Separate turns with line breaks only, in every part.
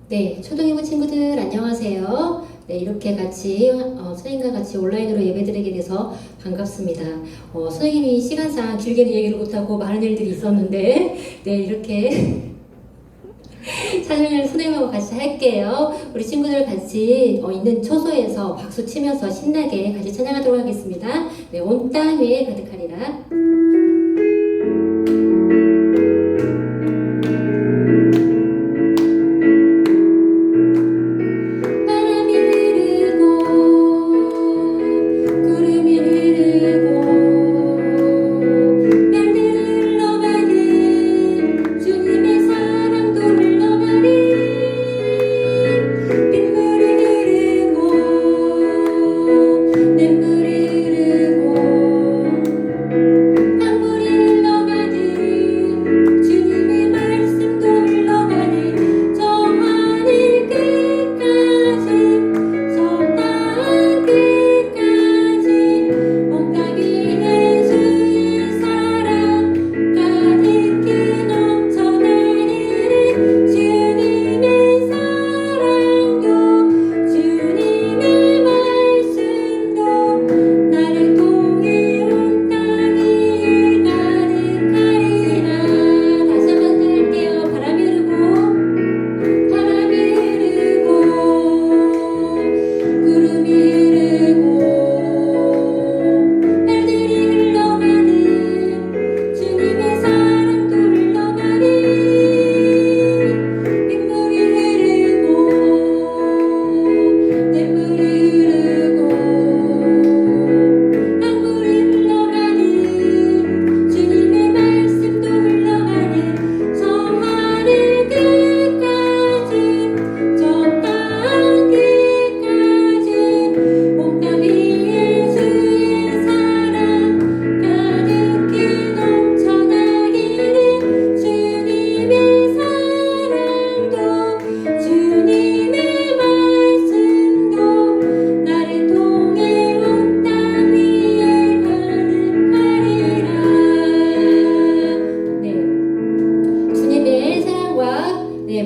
네, 초등이부 친구들 안녕하세요. 네, 이렇게 같이 선생님과 같이 온라인으로 예배드리게 돼서 반갑습니다. 선생님이 시간상 길게 얘기를 못하고 많은 일들이 있었는데 네, 이렇게 찬양을 선생님하고 같이 할게요. 우리 친구들 같이 있는 초소에서 박수 치면서 신나게 같이 찬양하도록 하겠습니다. 네, 온 땅 위에 가득하리라.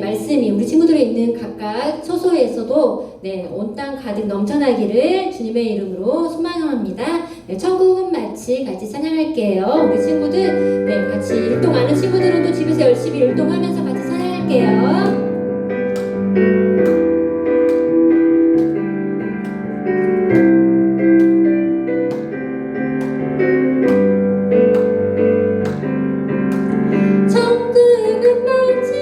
말씀이 우리 친구들이 있는 각각 초소에서도 온 땅 가득 넘쳐나기를 주님의 이름으로 소망합니다. 천국은 마치 같이 찬양할게요. 우리 친구들 같이 율동하는 친구들은 또 집에서 열심히 율동하면서 같이 찬양할게요.
천국은 마치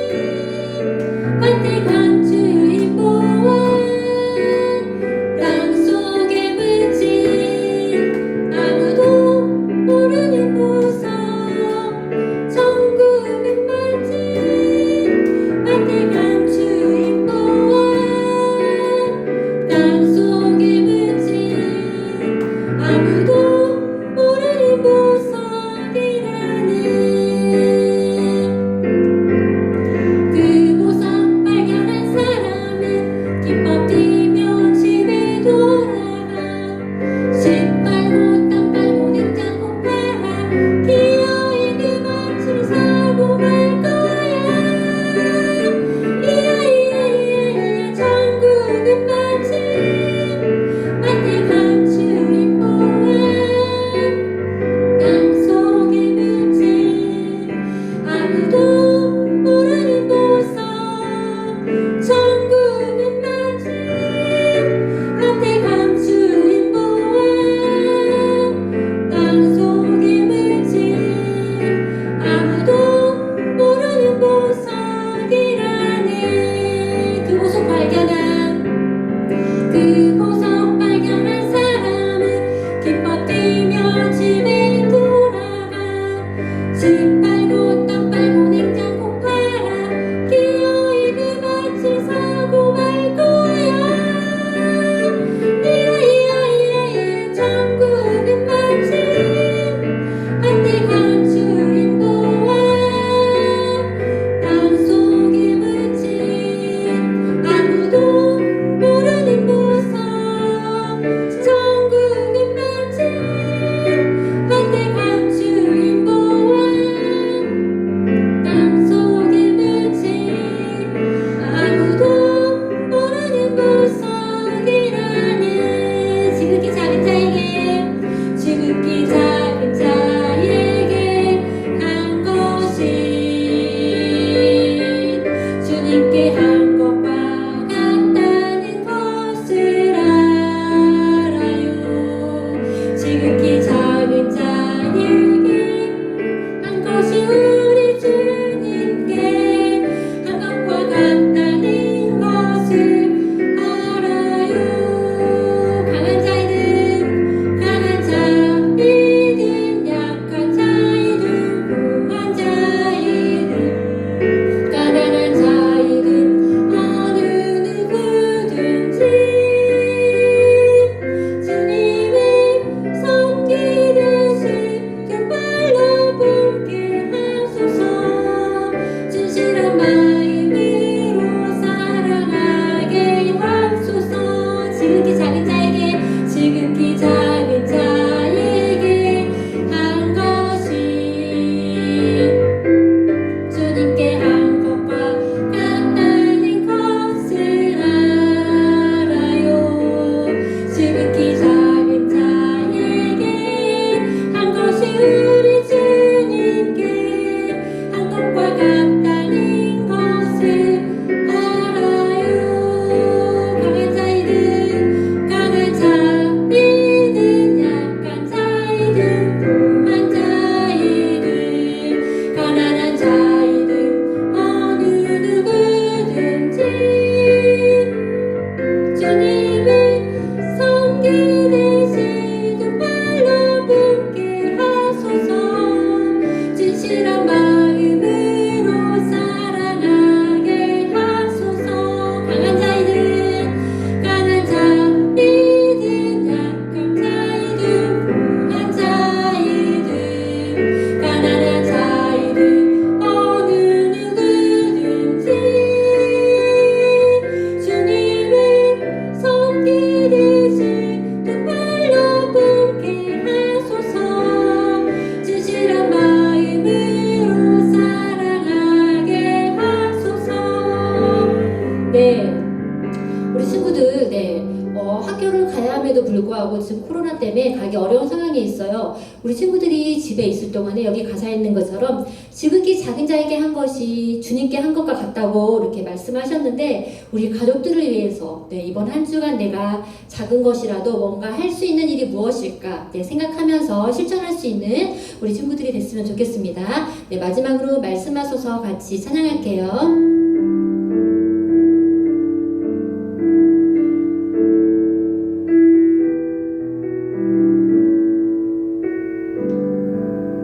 그럼에도 불구하고 지금 코로나 때문에 가기 어려운 상황에 있어요. 우리 친구들이 집에 있을 동안에 여기 가사에 있는 것처럼 지극히 작은 자에게 한 것이 주님께 한 것과 같다고 이렇게 말씀하셨는데 우리 가족들을 위해서 이번 한 주간 내가 작은 것이라도 뭔가 할 수 있는 일이 무엇일까 생각하면서 실천할 수 있는 우리 친구들이 됐으면 좋겠습니다. 마지막으로 말씀하셔서 같이 찬양할게요.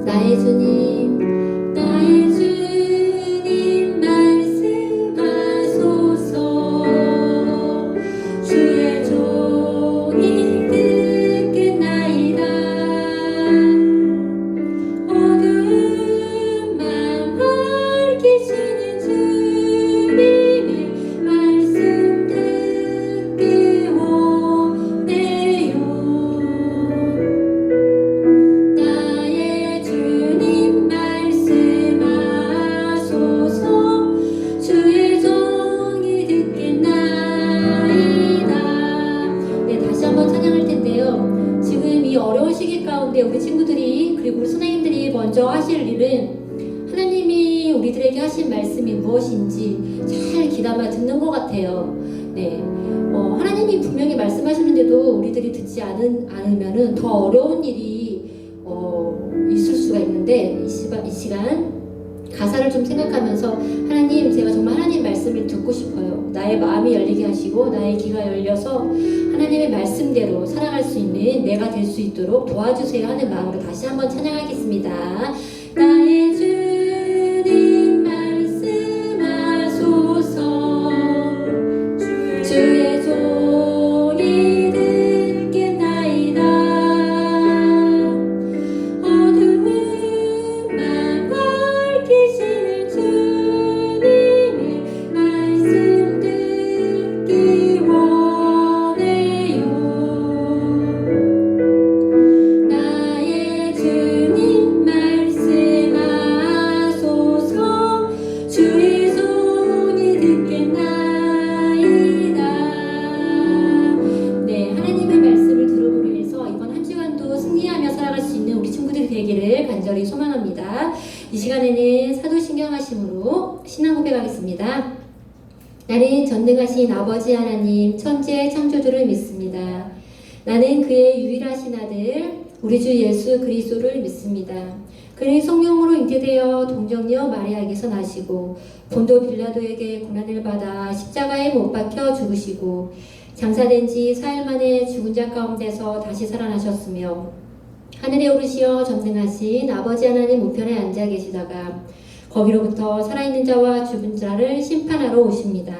나의 주님, 나의 주님 말씀하소서. 주의 종이 듣겠나이다. 어둠만 밝히시는 주님의 말씀 듣기 원해요. 나의 주님 말씀하소서. 주의 종이 듣겠나이다. 다시 한번 찬양할 텐데요. 지금 이 어려운 시기 가운데 우리 친구들이 그리고 우리 선생님들이 먼저 하실 일은 하나님이 우리들에게 하신 말씀이 무엇인지 잘 귀담아 듣는 것 같아요. 하나님이 분명히 말씀하시는데도 우리들이 듣지 않으면은 더 어려운 일이 있을 수가 있는데 이 시간 가사를 좀 생각하면서 하나님, 제가 정말 하나님 말씀을 듣고 싶어요. 나의 마음이 열리게 하시고 나의 귀가 열려서 하나님의 말씀대로 살아갈 수 있는 내가 될 수 있도록 도와주세요 하는 마음으로 다시 한번 찬양하겠습니다. 나의 주님 말씀하소서. 주의 종이 듣겠나이다. 어둠만 밝히시는 주님의 말씀 듣기 원해요. 나의 주님 말씀하소서. 주의 종이 듣겠나이다. 하나님의 말씀을 들음으로 해서 이번 한 주간도 승리하며 살아갈 수 있는 우리 친구들이 되기를 간절히 소망합니다. 이 시간에는 사도신경하심으로 신앙 고백하겠습니다. 나는 전능하신 아버지 하나님 천지의 창조주를 믿습니다. 나는 그의 유일하신 아들 우리 주 예수 그리스도를 믿습니다. 그는 성령으로 잉태되어 동정녀 마리아에게서 나시고 본도 빌라도에게 고난을 받아 십자가에 못 박혀 죽으시고 장사된 지 4일 만에 죽은 자 가운데서 다시 살아나셨으며 하늘에 오르시어 전능하신 아버지 하나님 우편에 앉아 계시다가 거기로부터 살아있는 자와 죽은 자를 심판하러 오십니다.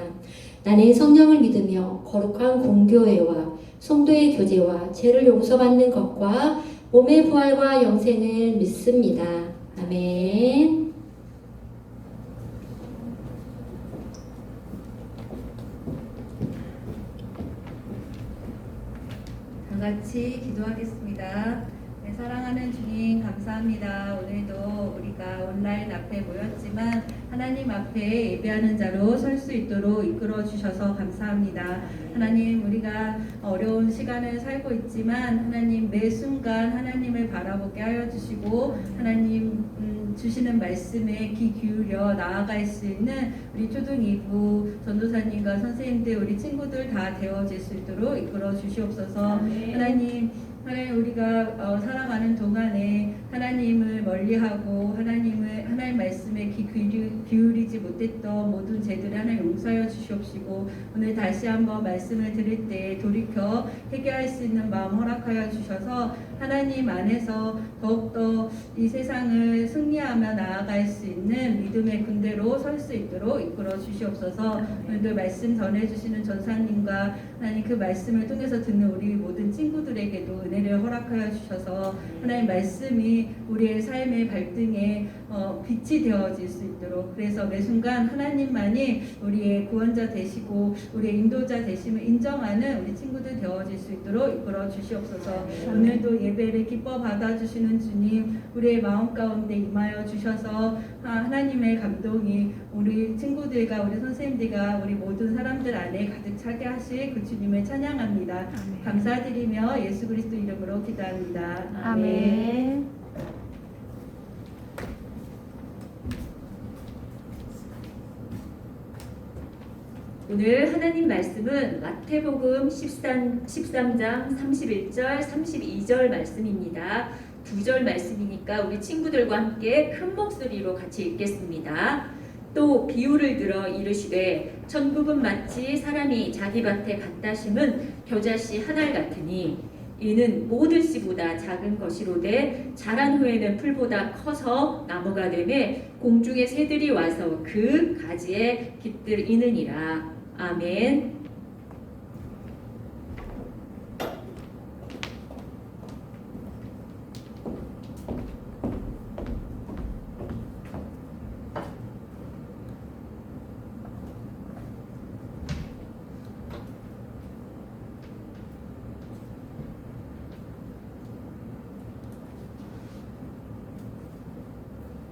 나는 성령을 믿으며 거룩한 공교회와 성도의 교제와 죄를 용서받는 것과 몸의 부활과 영생을 믿습니다. 아멘.
다 같이 기도하겠습니다. 사랑하는 주님 감사합니다. 오늘도 우리가 온라인 앞에 모였지만 하나님 앞에 예배하는 자로 설 수 있도록 이끌어 주셔서 감사합니다. 하나님, 우리가 어려운 시간을 살고 있지만 하나님 매 순간 하나님을 바라보게 하여 주시고 하나님 주시는 말씀에 귀 기울여 나아갈 수 있는 우리 초등 2부 전도사님과 선생님들 우리 친구들 다 되어질 수 있도록 이끌어 주시옵소서. 하나님 우리가 살아가는 동안에 하나님을 멀리하고 하나님 말씀에 귀 기울이지 못했던 모든 죄들을 하나님 용서하여 주시옵시고 오늘 다시 한번 말씀을 들을 때 돌이켜 회개할 수 있는 마음 허락하여 주셔서 하나님 안에서 더욱더 이 세상을 승리하며 나아갈 수 있는 믿음의 군대로 설 수 있도록 이끌어 주시옵소서. 오늘도 말씀 전해주시는 전사님과 하나님 그 말씀을 통해서 듣는 우리 모든 친구들에게도 은혜를 허락하여 주셔서 하나님 말씀이 우리의 삶의 발등에 빛이 되어질 수 있도록 그래서 매 순간 하나님만이 우리의 구원자 되시고 우리의 인도자 되심을 인정하는 우리 친구들 되어질 수 있도록 이끌어 주시옵소서. 오늘도 예배를 기뻐 받아주시는 주님, 우리의 마음 가운데 임하여 주셔서 하나님의 감동이 우리 친구들과 우리 선생님들과 우리 모든 사람들 안에 가득 차게 하실 그 주님을 찬양합니다.
아멘.
감사드리며 예수 그리스도 이름으로 기도합니다.
아멘.
오늘 하나님 말씀은 마태복음 13장 31절 32절 말씀입니다. 두 절 말씀이니까 우리 친구들과 함께 큰 목소리로 같이 읽겠습니다. 또 비유를 들어 이르시되 천국은 마치 사람이 자기 밭에 갖다 심은 겨자씨 한 알 같으니 이는 모든 씨보다 작은 것이로되 자란 후에는 풀보다 커서 나무가 되매 공중의 새들이 와서 그 가지에 깃들이느니라. 아멘.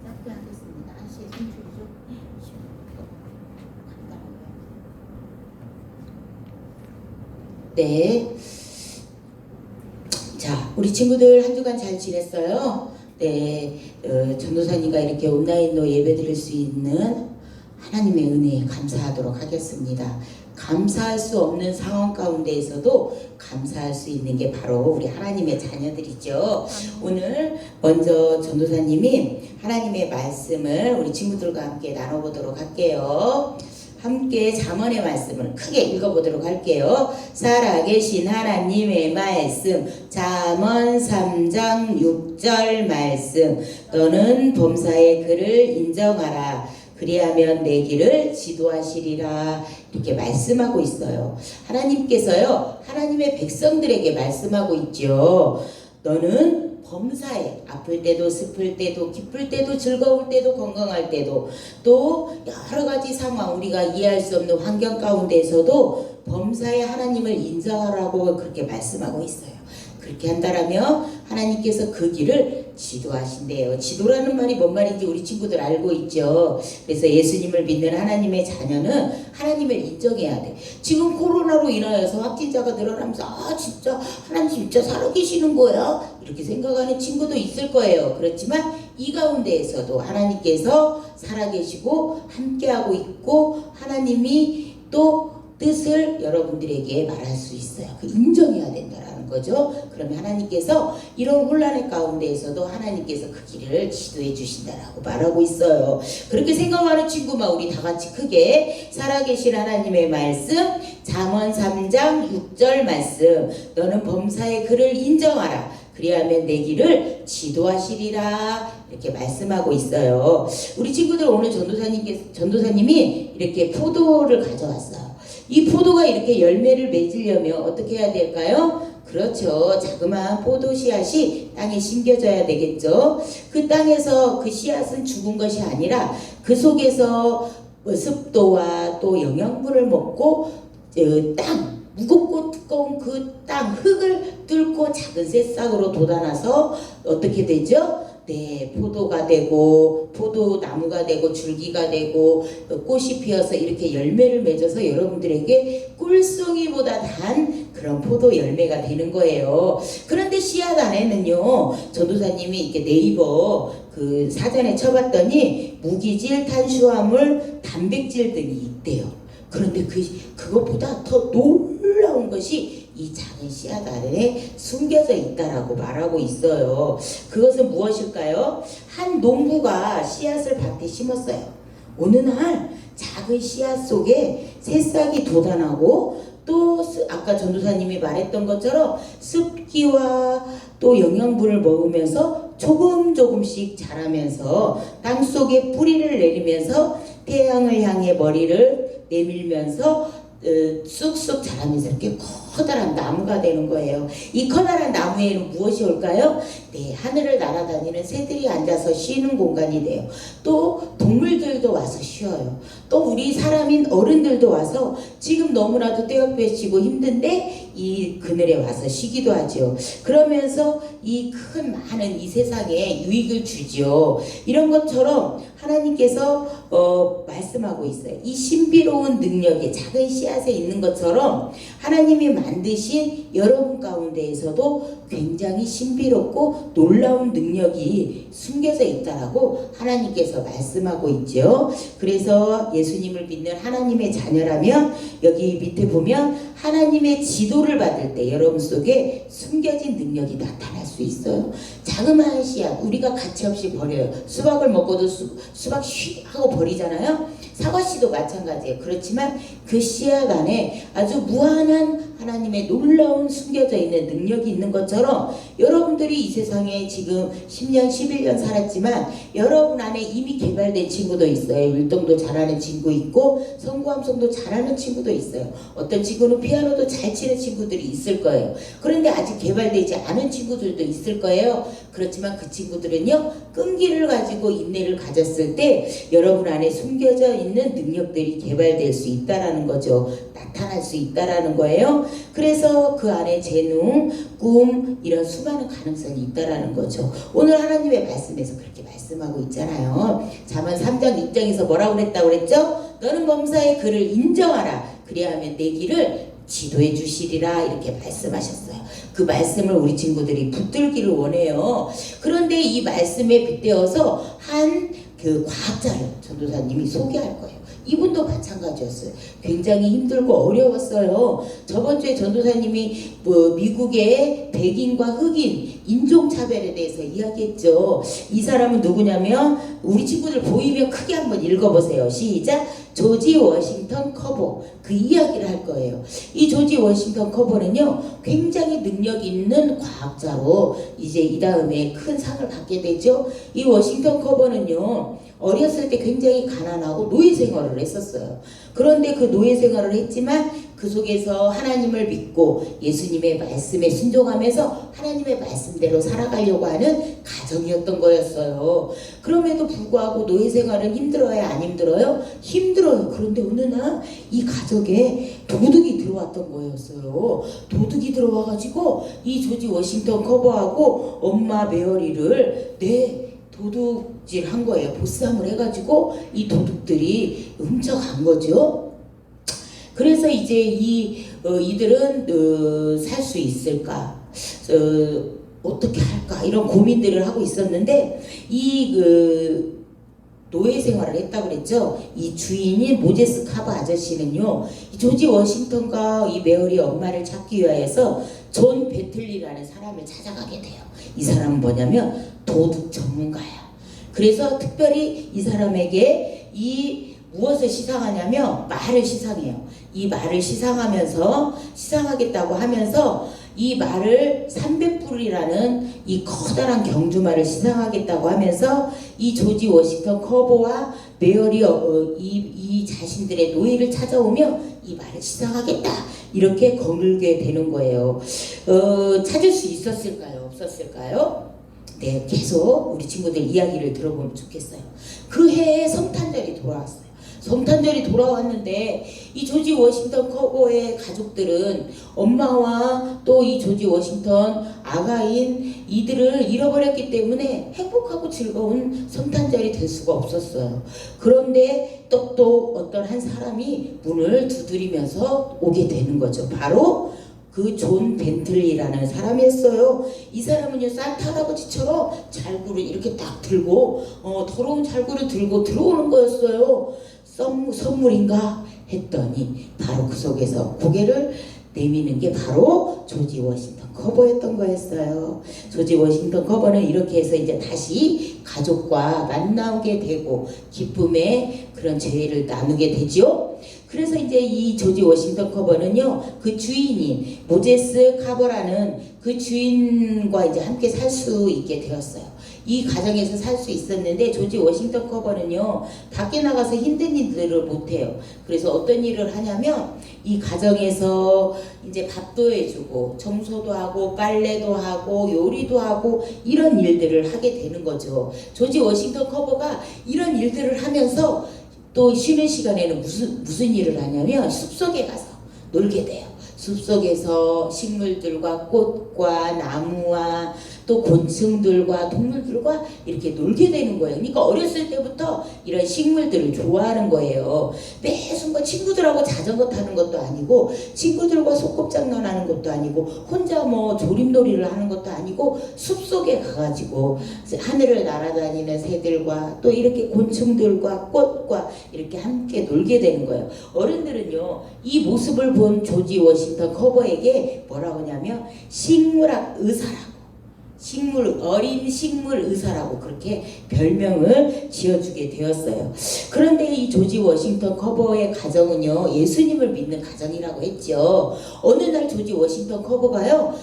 짧게 하겠습니다. 한시에 손줄이죠. 네. 자, 우리 친구들 한 주간 잘 지냈어요? 네. 전도사님과 이렇게 온라인으로 예배 드릴 수 있는 하나님의 은혜에 감사하도록 하겠습니다. 감사할 수 없는 상황 가운데에서도 감사할 수 있는 게 바로 우리 하나님의 자녀들이죠. 오늘 먼저 전도사님이 하나님의 말씀을 우리 친구들과 함께 나눠보도록 할게요. 함께 잠언의 말씀을 크게 읽어보도록 할게요. 살아계신 하나님의 말씀, 잠언 3장 6절 말씀. 너는 범사의 그를 인정하라. 그리하면 내 길을 지도하시리라. 이렇게 말씀하고 있어요. 하나님께서요, 하나님의 백성들에게 말씀하고 있죠. 너는 범사에 아플 때도 슬플 때도 기쁠 때도 즐거울 때도 건강할 때도 또 여러 가지 상황, 우리가 이해할 수 없는 환경 가운데에서도 범사에 하나님을 인정하라고 그렇게 말씀하고 있어요. 그렇게 한다라면 하나님께서 그 길을 지도하신대요. 지도라는 말이 뭔 말인지 우리 친구들 알고 있죠. 그래서 예수님을 믿는 하나님의 자녀는 하나님을 인정해야 돼. 지금 코로나로 인하여서 확진자가 늘어나면서 진짜 하나님 진짜 살아계시는 거야? 이렇게 생각하는 친구도 있을 거예요. 그렇지만 이 가운데에서도 하나님께서 살아계시고 함께하고 있고 하나님이 또 뜻을 여러분들에게 말할 수 있어요. 그 인정해야 된다라는 거죠. 그러면 하나님께서 이런 혼란의 가운데에서도 하나님께서 그 길을 지도해 주신다라고 말하고 있어요. 그렇게 생각하는 친구만 우리 다 같이 크게 살아계신 하나님의 말씀, 잠언 3장 6절 말씀. 너는 범사의 그를 인정하라. 그리하면 내 길을 지도하시리라. 이렇게 말씀하고 있어요. 우리 친구들 오늘 전도사님이 이렇게 포도를 가져왔어요. 이 포도가 이렇게 열매를 맺으려면 어떻게 해야 될까요? 그렇죠. 자그마한 포도 씨앗이 땅에 심겨져야 되겠죠. 그 땅에서 그 씨앗은 죽은 것이 아니라 그 속에서 습도와 또 영양분을 먹고 땅, 무겁고 두꺼운 그 땅, 흙을 뚫고 작은 새싹으로 돋아나서 어떻게 되죠? 네, 포도가 되고 포도나무가 되고 줄기가 되고 꽃이 피어서 이렇게 열매를 맺어서 여러분들에게 꿀송이보다 단 그런 포도 열매가 되는 거예요. 그런데 씨앗 안에는요, 전도사님이 이렇게 네이버 그 사전에 쳐봤더니 무기질, 탄수화물, 단백질 등이 있대요. 그런데 그것보다 더 놀라운 것이 이 작은 씨앗 안에 숨겨져 있다라고 말하고 있어요. 그것은 무엇일까요? 한 농부가 씨앗을 밭에 심었어요. 어느 날 작은 씨앗 속에 새싹이 돋아나고 또 아까 전도사님이 말했던 것처럼 습기와 또 영양분을 먹으면서 조금씩 자라면서 땅속에 뿌리를 내리면서 태양을 향해 머리를 내밀면서 쑥쑥 자라면서 이렇게 커다란 나무가 되는 거예요. 이 커다란 나무에는 무엇이 올까요? 네, 하늘을 날아다니는 새들이 앉아서 쉬는 공간이 돼요. 또 동물들도 와서 쉬어요. 또 우리 사람인 어른들도 와서 지금 너무나도 떼어빼시고 힘든데 이 그늘에 와서 쉬기도 하죠. 그러면서 이 큰 많은 이 세상에 유익을 주죠. 이런 것처럼 하나님께서 말씀하고 있어요. 이 신비로운 능력이 작은 씨앗에 있는 것처럼 하나님이 만드신 여러분 가운데에서도 굉장히 신비롭고 놀라운 능력이 숨겨져 있다라고 하나님께서 말씀하고 있죠. 그래서 예수님을 믿는 하나님의 자녀라면 여기 밑에 보면 하나님의 지도를 받을 때 여러분 속에 숨겨진 능력이 나타날 수 있어요. 자그마한 씨앗 우리가 가치없이 버려요. 수박을 먹고도 수박 쉬 하고 버리잖아요. 사과씨도 마찬가지예요. 그렇지만 그 씨앗 안에 아주 무한한 하나님의 놀라운 숨겨져 있는 능력이 있는 것처럼 여러분들이 이 세상에 지금 10년, 11년 살았지만 여러분 안에 이미 개발된 친구도 있어요. 율동도 잘하는 친구 있고 성구함성도 잘하는 친구도 있어요. 어떤 친구는 피아노도 잘 치는 친구들이 있을 거예요. 그런데 아직 개발되지 않은 친구들도 있을 거예요. 그렇지만 그 친구들은요, 끈기를 가지고 인내를 가졌을 때 여러분 안에 숨겨져 있는 능력들이 개발될 수 있다라는 거죠. 나타날 수 있다라는 거예요. 그래서 그 안에 재능, 꿈 이런 수많은 가능성이 있다라는 거죠. 오늘 하나님의 말씀에서 그렇게 말씀하고 있잖아요. 잠언 3장 6장에서 뭐라고 그랬다고 그랬죠? 너는 범사의 그를 인정하라. 그리하면 내 길을 지도해 주시리라 이렇게 말씀하셨어요. 그 말씀을 우리 친구들이 붙들기를 원해요. 그런데 이 말씀에 빗대어서 한 그 과학자를 전도사님이 소개할 거예요. 이분도 마찬가지였어요. 굉장히 힘들고 어려웠어요. 저번 주에 전도사님이 미국의 백인과 흑인 인종차별에 대해서 이야기했죠. 이 사람은 누구냐면 우리 친구들 보이면 크게 한번 읽어보세요. 시작! 조지 워싱턴 커버. 그 이야기를 할 거예요. 이 조지 워싱턴 커버는요, 굉장히 능력 있는 과학자로 이제 이 다음에 큰 상을 받게 되죠. 이 워싱턴 커버는요, 어렸을 때 굉장히 가난하고 노예 생활을 했었어요. 그런데 그 노예 생활을 했지만 그 속에서 하나님을 믿고 예수님의 말씀에 순종하면서 하나님의 말씀대로 살아가려고 하는 가정이었던 거였어요. 그럼에도 불구하고 노예 생활은 힘들어요? 안 힘들어요? 힘들어요. 그런데 어느 날 이 가족에 도둑이 들어왔던 거였어요. 도둑이 들어와가지고 이 조지 워싱턴 커버하고 엄마 메어리를 도둑질 한 거예요. 보쌈을 해가지고 이 도둑들이 훔쳐간 거죠. 그래서 이제 이들은 살 수 있을까? 어떻게 할까? 이런 고민들을 하고 있었는데 노예 생활을 했다고 그랬죠. 이 주인인 모제스 카버 아저씨는요, 이 조지 워싱턴과 이 메어리 엄마를 찾기 위하여서 존 배틀리라는 사람을 찾아가게 돼요. 이 사람은 뭐냐면 도둑 전문가야. 그래서 특별히 이 사람에게 무엇을 시상하냐면 말을 시상해요. 이 말을 시상하겠다고 하면서 이 말을 300불이라는 이 커다란 경주말을 시상하겠다고 하면서 이 조지 워싱턴 커버와 메어리 이 자신들의 노예를 찾아오며 이 말을 시상하겠다 이렇게 거물게 되는 거예요. 찾을 수 있었을까요? 없었을까요? 네, 계속 우리 친구들 이야기를 들어보면 좋겠어요. 그 해에 성탄절이 돌아왔어요. 성탄절이 돌아왔는데 이 조지 워싱턴 커버의 가족들은 엄마와 또 이 조지 워싱턴 아가인 이들을 잃어버렸기 때문에 행복하고 즐거운 성탄절이 될 수가 없었어요. 그런데 또 어떤 한 사람이 문을 두드리면서 오게 되는 거죠. 바로 그 존 벤틀리라는 사람이었어요. 이 사람은요, 산타 할아버지처럼 잘구를 이렇게 딱 들고 더러운 잘구를 들고 들어오는 거였어요. 선물인가 했더니 바로 그 속에서 고개를 내미는 게 바로 조지 워싱턴 커버였던 거였어요. 조지 워싱턴 커버는 이렇게 해서 이제 다시 가족과 만나게 되고 기쁨의 그런 재회를 나누게 되죠. 그래서 이제 이 조지 워싱턴 커버는요, 그 주인인 모제스 카버라는 그 주인과 이제 함께 살 수 있게 되었어요. 이 가정에서 살 수 있었는데 조지 워싱턴 커버는요, 밖에 나가서 힘든 일들을 못해요. 그래서 어떤 일을 하냐면 이 가정에서 이제 밥도 해주고 청소도 하고 빨래도 하고 요리도 하고 이런 일들을 하게 되는 거죠. 조지 워싱턴 커버가 이런 일들을 하면서 또 쉬는 시간에는 무슨 일을 하냐면 숲속에 가서 놀게 돼요. 숲속에서 식물들과 꽃과 나무와 또 곤충들과 동물들과 이렇게 놀게 되는 거예요. 그러니까 어렸을 때부터 이런 식물들을 좋아하는 거예요. 매 순간 친구들하고 자전거 타는 것도 아니고 친구들과 소꿉장난하는 것도 아니고 혼자 뭐 조림놀이를 하는 것도 아니고 숲속에 가가지고 하늘을 날아다니는 새들과 또 이렇게 곤충들과 꽃과 이렇게 함께 놀게 되는 거예요. 어른들은요, 이 모습을 본 조지 워싱턴 커버에게 뭐라고 하냐면 식물학 의사라고, 어린 식물 의사라고 그렇게 별명을 지어주게 되었어요. 그런데 이 조지 워싱턴 커버의 가정은요, 예수님을 믿는 가정이라고 했죠. 어느 날 조지 워싱턴 커버가요,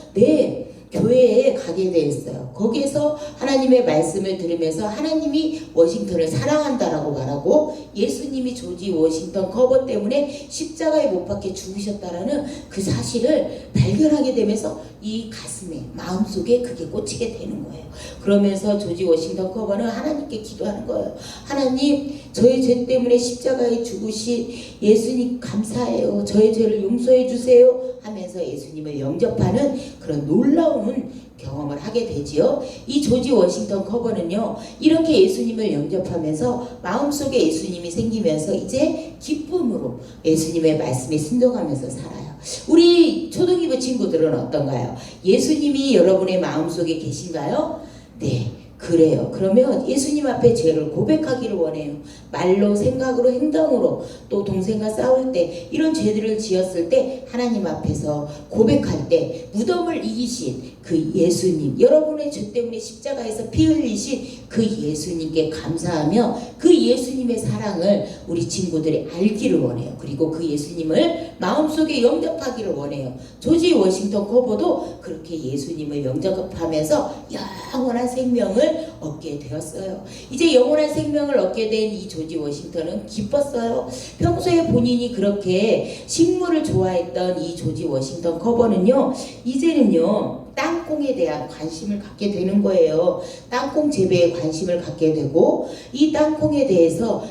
교회에 가게 되었어요. 거기에서 하나님의 말씀을 들으면서 하나님이 워싱턴을 사랑한다라고 말하고 예수님이 조지 워싱턴 커버 때문에 십자가에 못 박혀 죽으셨다라는 그 사실을 발견하게 되면서 이 가슴에, 마음속에 그게 꽂히게 되는 거예요. 그러면서 조지 워싱턴 커버는 하나님께 기도하는 거예요. 하나님, 저의 죄 때문에 십자가에 죽으신 예수님 감사해요. 저의 죄를 용서해 주세요 하면서 예수님을 영접하는 그런 놀라운 경험을 하게 되지요. 이 조지 워싱턴 커버는요, 이렇게 예수님을 영접하면서 마음속에 예수님이 생기면서 이제 기쁨으로 예수님의 말씀에 순종하면서 살아요. 우리 초등이부 친구들은 어떤가요? 예수님이 여러분의 마음속에 계신가요? 네, 그래요. 그러면 예수님 앞에 죄를 고백하기를 원해요. 말로, 생각으로, 행동으로, 또 동생과 싸울 때 이런 죄들을 지었을 때 하나님 앞에서 고백할 때 무덤을 이기신 그 예수님, 여러분의 죄 때문에 십자가에서 피 흘리신 그 예수님께 감사하며 그 예수님의 사랑을 우리 친구들이 알기를 원해요. 그리고 그 예수님을 마음속에 영접하기를 원해요. 조지 워싱턴 커버도 그렇게 예수님을 영접하면서 영원한 생명을 얻게 되었어요. 이제 영원한 생명을 얻게 된 이 조지 워싱턴은 기뻤어요. 평소에 본인이 그렇게 식물을 좋아했던 이 조지 워싱턴 커버는요, 이제는요, 땅콩에 대한 관심을 갖게 되는 거예요. 땅콩 재배에 관심을 갖게 되고 이 땅콩에 대해서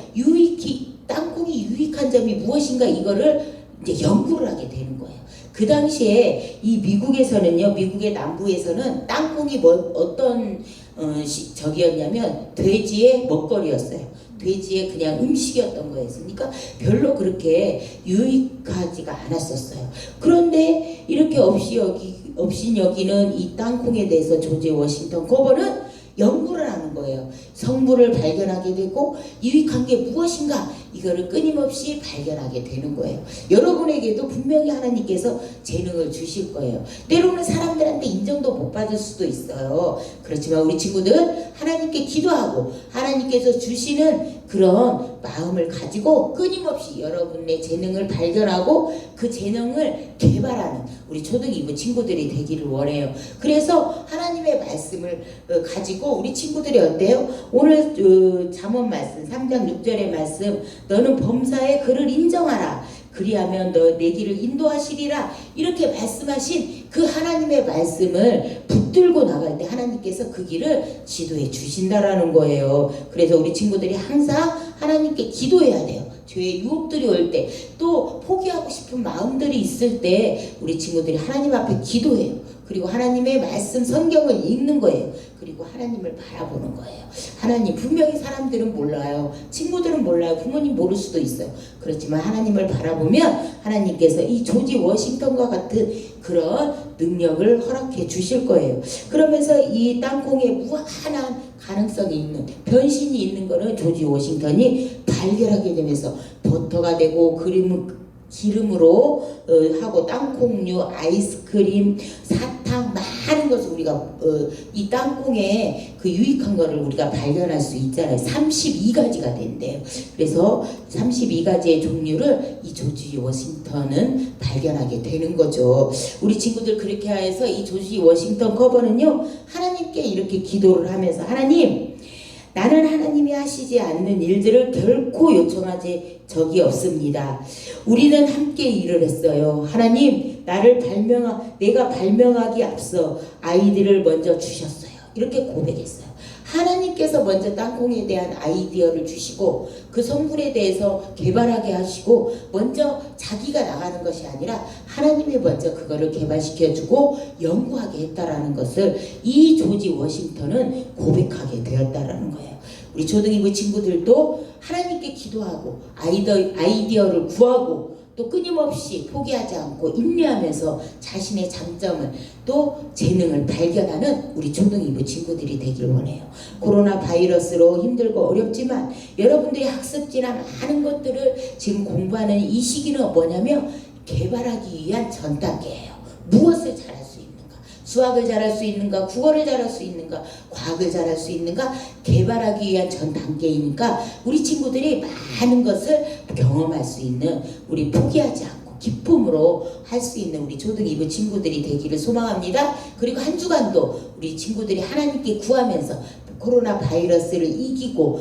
땅콩이 유익한 점이 무엇인가 이거를 이제 연구를 하게 되는 거예요. 그 당시에 이 미국에서는요, 미국의 남부에서는 땅콩이 어떤 적이었냐면 돼지의 먹거리였어요. 돼지의 그냥 음식이었던 거였으니까 별로 그렇게 유익하지가 않았었어요. 그런데 이렇게 없이 여기는 이 땅콩에 대해서 조지 워싱턴 커버는 연구를 하는 거예요. 성분을 발견하게 되고 유익한 게 무엇인가 이거를 끊임없이 발견하게 되는 거예요. 여러분에게도 분명히 하나님께서 재능을 주실 거예요. 때로는 사람들한테 인정도 못 받을 수도 있어요. 그렇지만 우리 친구들 하나님께 기도하고 하나님께서 주시는 그런 마음을 가지고 끊임없이 여러분의 재능을 발견하고 그 재능을 개발하는 우리 초등 2부 친구들이 되기를 원해요. 그래서 하나님의 말씀을 가지고 우리 친구들이 어때요? 오늘 잠언 말씀 3장 6절의 말씀, 너는 범사에 그를 인정하라. 그리하면 너 내 길을 인도하시리라. 이렇게 말씀하신 그 하나님의 말씀을 붙들고 나갈 때 하나님께서 그 길을 지도해 주신다라는 거예요. 그래서 우리 친구들이 항상 하나님께 기도해야 돼요. 죄의 유혹들이 올 때, 또 포기하고 싶은 마음들이 있을 때 우리 친구들이 하나님 앞에 기도해요. 그리고 하나님의 말씀 성경을 읽는 거예요. 그리고 하나님을 바라보는 거예요. 하나님, 분명히 사람들은 몰라요. 친구들은 몰라요. 부모님 모를 수도 있어요. 그렇지만 하나님을 바라보면 하나님께서 이 조지 워싱턴과 같은 그런 능력을 허락해 주실 거예요. 그러면서 이 땅콩에 무한한 가능성이 있는, 변신이 있는 거는 조지 워싱턴이 발견하게 되면서 버터가 되고 기름으로 하고 땅콩류, 아이스크림, 사탕 많은 것을 우리가 이 땅콩에 그 유익한 거를 우리가 발견할 수 있잖아요. 32가지가 된대요. 그래서 32가지의 종류를 이 조지 워싱턴은 발견하게 되는 거죠. 우리 친구들 그렇게 해서 이 조지 워싱턴 커버는요, 하나님께 이렇게 기도를 하면서, 하나님, 나는 하나님이 하시지 않는 일들을 결코 요청하지 적이 없습니다. 우리는 함께 일을 했어요. 하나님, 내가 발명하기 앞서 아이디어를 먼저 주셨어요. 이렇게 고백했어요. 하나님께서 먼저 땅콩에 대한 아이디어를 주시고 그 성분에 대해서 개발하게 하시고 먼저 자기가 나가는 것이 아니라 하나님이 먼저 그거를 개발시켜주고 연구하게 했다라는 것을 이 조지 워싱턴은 고백하게 되었다라는 거예요. 우리 초등이부 친구들도 하나님께 기도하고 아이디어를 구하고 또 끊임없이 포기하지 않고 인내하면서 자신의 장점을 또 재능을 발견하는 우리 초등이부 친구들이 되길 원해요. 코로나 바이러스로 힘들고 어렵지만 여러분들이 학습지나 많은 것들을 지금 공부하는 이 시기는 뭐냐면 개발하기 위한 전 단계예요. 무엇을 잘할 수 있는가? 수학을 잘할 수 있는가? 국어를 잘할 수 있는가? 과학을 잘할 수 있는가? 개발하기 위한 전 단계이니까 우리 친구들이 많은 것을 경험할 수 있는, 우리 포기하지 않고 기쁨으로 할 수 있는 우리 초등 2부 친구들이 되기를 소망합니다. 그리고 한 주간도 우리 친구들이 하나님께 구하면서 코로나 바이러스를 이기고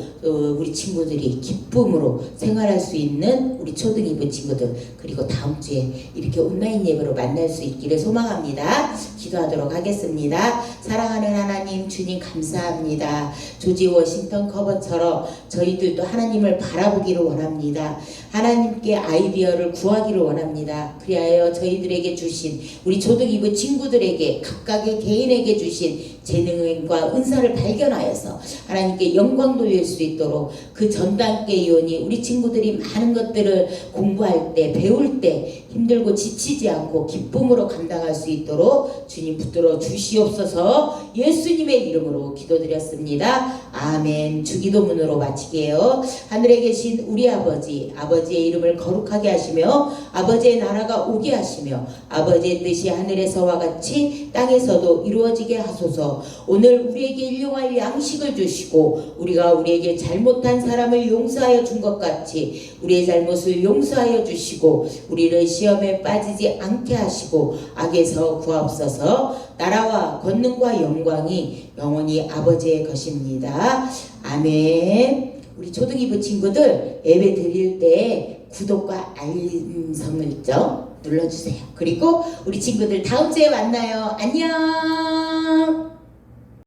우리 친구들이 기쁨으로 생활할 수 있는 우리 초등 2부 친구들, 그리고 다음 주에 이렇게 온라인 예배로 만날 수 있기를 소망합니다. 기도하도록 하겠습니다. 사랑하는 하나님, 주님 감사합니다. 조지 워싱턴 커버처럼 저희들도 하나님을 바라보기를 원합니다. 하나님께 아이디어를 구하기를 원합니다. 그리하여 저희들에게 주신 우리 초등 2부 친구들에게 각각의 개인에게 주신 재능과 은사를 발견하여서 하나님께 영광 돌릴 수 있도록 그 전 단계 요원이 우리 친구들이 많은 것들을 공부할 때, 배울 때 힘들고 지치지 않고 기쁨으로 감당할 수 있도록 주님 붙들어 주시옵소서. 예수님의 이름으로 기도드렸습니다. 아멘. 주기도문으로 마치게요. 하늘에 계신 우리 아버지, 아버지의 이름을 거룩하게 하시며 아버지의 나라가 오게 하시며 아버지의 뜻이 하늘에서와 같이 땅에서도 이루어지게 하소서. 오늘 우리에게 일용할 양식을 주시고 우리가 우리에게 잘못한 사람을 용서하여 준 것 같이 우리의 잘못을 용서하여 주시고 우리를 시험에 빠지지 않게 하시고 악에서 구하옵소서. 나라와 권능과 영광이 영원히 아버지의 것입니다. 아멘. 우리 초등 2부 친구들 예배 드릴 때 구독과 알림 설정 눌러주세요. 그리고 우리 친구들 다음 주에 만나요. 안녕.